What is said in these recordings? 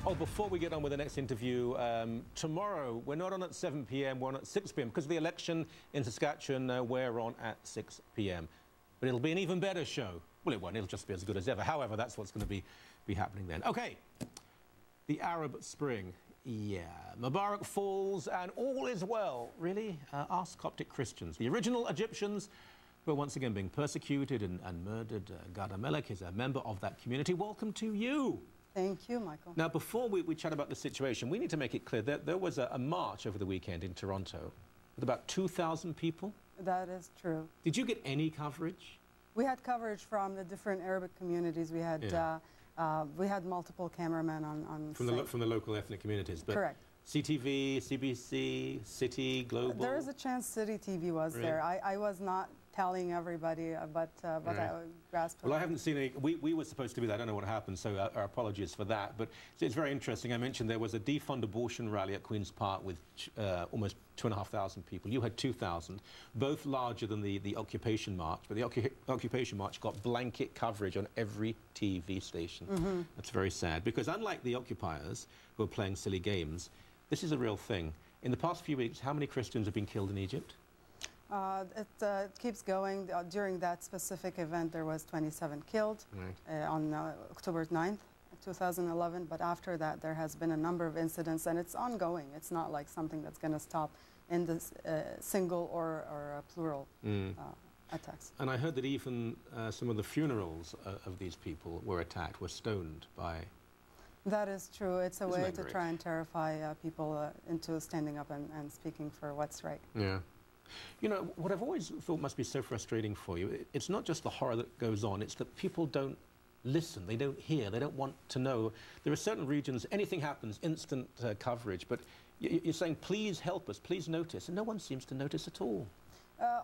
Oh, before we get on with the next interview, tomorrow we're not on at 7 p.m, we're on at 6 p.m. Because of the election in Saskatchewan, we're on at 6 p.m. But it'll be an even better show. Well, it won't, it'll just be as good as ever. However, that's what's going to be happening then. Okay, the Arab Spring. Yeah, Mubarak falls and all is well. Really? Ask Coptic Christians. The original Egyptians were once again being persecuted and murdered. Gada Melek is a member of that community. Welcome to you. Thank you, Michael. Now, before we chat about the situation, we need to make it clear that there was a march over the weekend in Toronto with about 2,000 people. That is true. Did you get any coverage? We had coverage from the different Arabic communities. We had multiple cameramen on from the local ethnic communities. But correct. CTV, CBC, City, Global. There is a chance City TV was there. I was not telling everybody, but I grasped. Well, I haven't seen any. We were supposed to be there. I don't know what happened, so our apologies for that. But it's very interesting. I mentioned there was a defund abortion rally at Queen's Park with almost 2,500 people. You had 2,000, both larger than the Occupation March. But the Occupation March got blanket coverage on every TV station. That's very sad, because unlike the occupiers who are playing silly games, this is a real thing. In the past few weeks, how many Christians have been killed in Egypt? It keeps going. During that specific event, there was 27 killed on October 9th, 2011. But after that, there has been a number of incidents, and it's ongoing. It's not like something that's going to stop in this single or plural attacks. And I heard that even some of the funerals of these people were attacked, were stoned by... That is true. It's a way to try and terrify people into standing up and speaking for what's right. Yeah. You know, what I've always thought must be so frustrating for you, it's not just the horror that goes on, it's that people don't listen, they don't hear, they don't want to know. There are certain regions, anything happens, instant coverage, but you're saying, please help us, please notice, and no one seems to notice at all.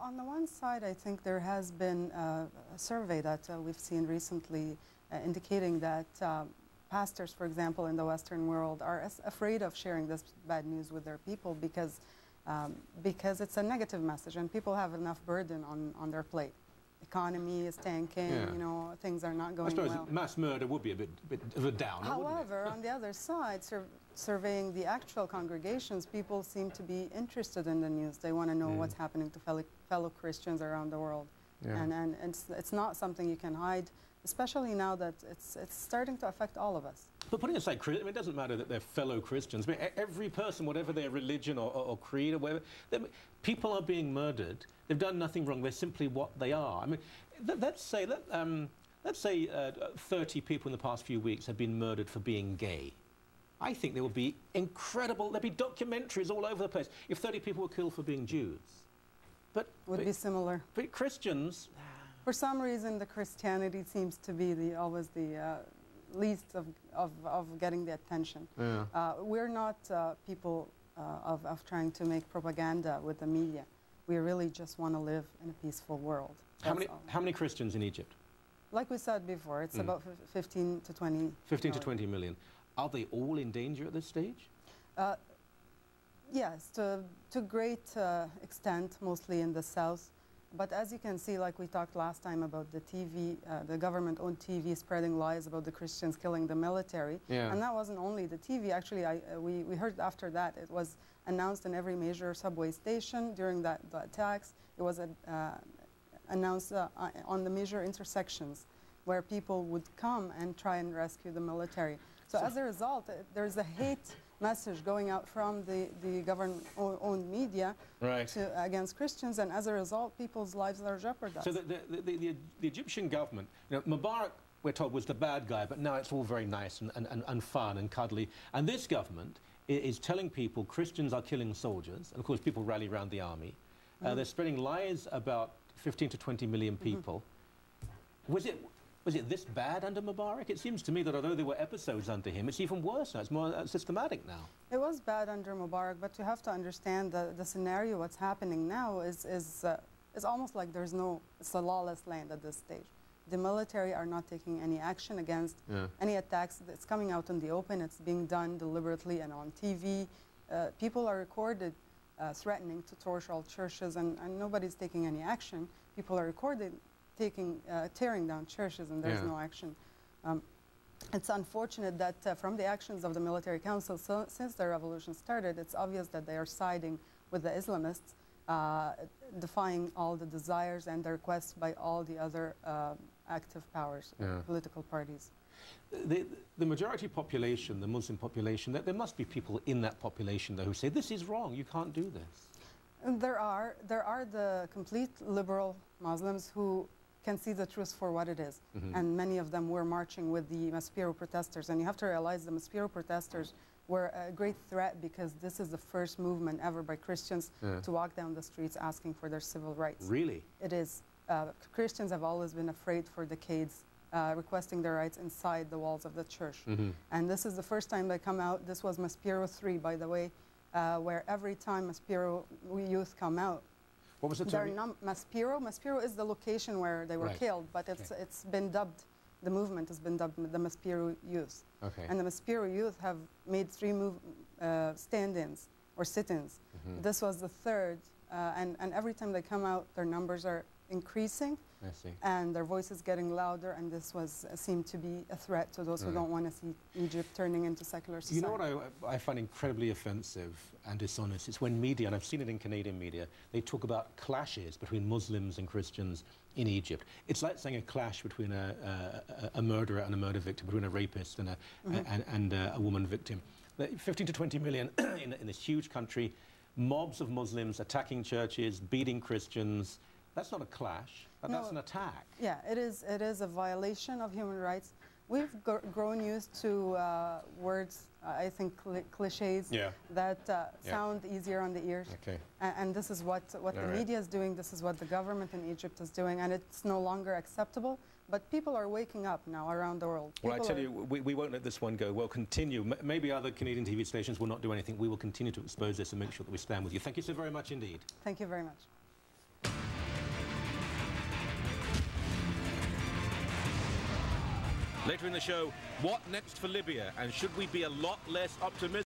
On the one side, I think there has been a survey that we've seen recently indicating that pastors, for example, in the Western world are afraid of sharing this bad news with their people because it's a negative message, and people have enough burden on their plate. Economy is tanking, you know, things are not going well. I suppose mass murder would be a bit of a downer, However, on the other side, surveying the actual congregations, people seem to be interested in the news. They want to know what's happening to fellow Christians around the world. And it's not something you can hide, especially now that it's starting to affect all of us. But putting aside, I mean, it doesn't matter that they're fellow Christians. I mean, every person, whatever their religion or creed or whatever, people are being murdered. They've done nothing wrong. They're simply what they are. I mean, let's say 30 people in the past few weeks have been murdered for being gay. I think there will be incredible. There'll be documentaries all over the place if 30 people were killed for being Jews. Would be similar. But Christians. For some reason, the Christianity seems to be always the least of getting the attention. We're not people of trying to make propaganda with the media. We really just want to live in a peaceful world. How many Christians in Egypt? Like we said before, it's about 15 to 20 15 to 20 million. Are they all in danger at this stage? Yes, to great extent, mostly in the south. But as you can see, like we talked last time about the TV, the government-owned TV spreading lies about the Christians killing the military. And that wasn't only the TV. Actually, we heard after that it was announced in every major subway station during the attacks. It was announced on the major intersections where people would come and try and rescue the military. So as a result, there's a hate message going out from the government-owned media against Christians, and as a result, people's lives are jeopardized. So the Egyptian government, you know, Mubarak, we're told, was the bad guy, but now it's all very nice and fun and cuddly. And this government is telling people Christians are killing soldiers, and of course people rally around the army. They're spreading lies about 15 to 20 million people. Was it this bad under Mubarak? It seems to me that although there were episodes under him, it's even worse now. It's more systematic now. It was bad under Mubarak, but you have to understand the scenario. What's happening now is almost like it's a lawless land at this stage. The military are not taking any action against any attacks. It's coming out in the open. It's being done deliberately and on TV. People are recorded threatening to torch all churches, and nobody's taking any action. People are recorded tearing down churches, and there's no action. it's unfortunate that from the actions of the military council, since the revolution started, it's obvious that they are siding with the Islamists, defying all the desires and the requests by all the other active powers, political parties. The majority population, the Muslim population, there must be people in that population, though, who say, this is wrong, you can't do this. And there are the complete liberal Muslims who can see the truth for what it is. And many of them were marching with the Maspero protesters. And you have to realize the Maspero protesters were a great threat because this is the first movement ever by Christians to walk down the streets asking for their civil rights. Really? It is. Christians have always been afraid for decades, requesting their rights inside the walls of the church. And this is the first time they come out. This was Maspero 3, by the way, where every time Maspero youth come out, what was it? Maspero is the location where they were killed, but it's been dubbed, the movement has been dubbed the Maspero Youth. And the Maspero Youth have made 3 stand-ins or sit-ins. This was the 3rd, and every time they come out, their numbers are increasing, and their voices getting louder, and this seemed to be a threat to those who don't want to see Egypt turning into secular society. You know what I find incredibly offensive and dishonest? It's when media, and I've seen it in Canadian media, they talk about clashes between Muslims and Christians in Egypt. It's like saying a clash between a murderer and a murder victim, between a rapist and a woman victim. 15 to 20 million in this huge country, mobs of Muslims attacking churches, beating Christians. That's not a clash, but that's an attack. Yeah, it is a violation of human rights. We've grown used to words, I think cliches, that sound easier on the ears. And this is what the media is doing, this is what the government in Egypt is doing, and it's no longer acceptable. But people are waking up now around the world. Well, I tell you, we won't let this one go. We'll continue. Maybe other Canadian TV stations will not do anything. We will continue to expose this and make sure that we stand with you. Thank you so very much indeed. Thank you very much. Later in the show, what next for Libya? And should we be a lot less optimistic?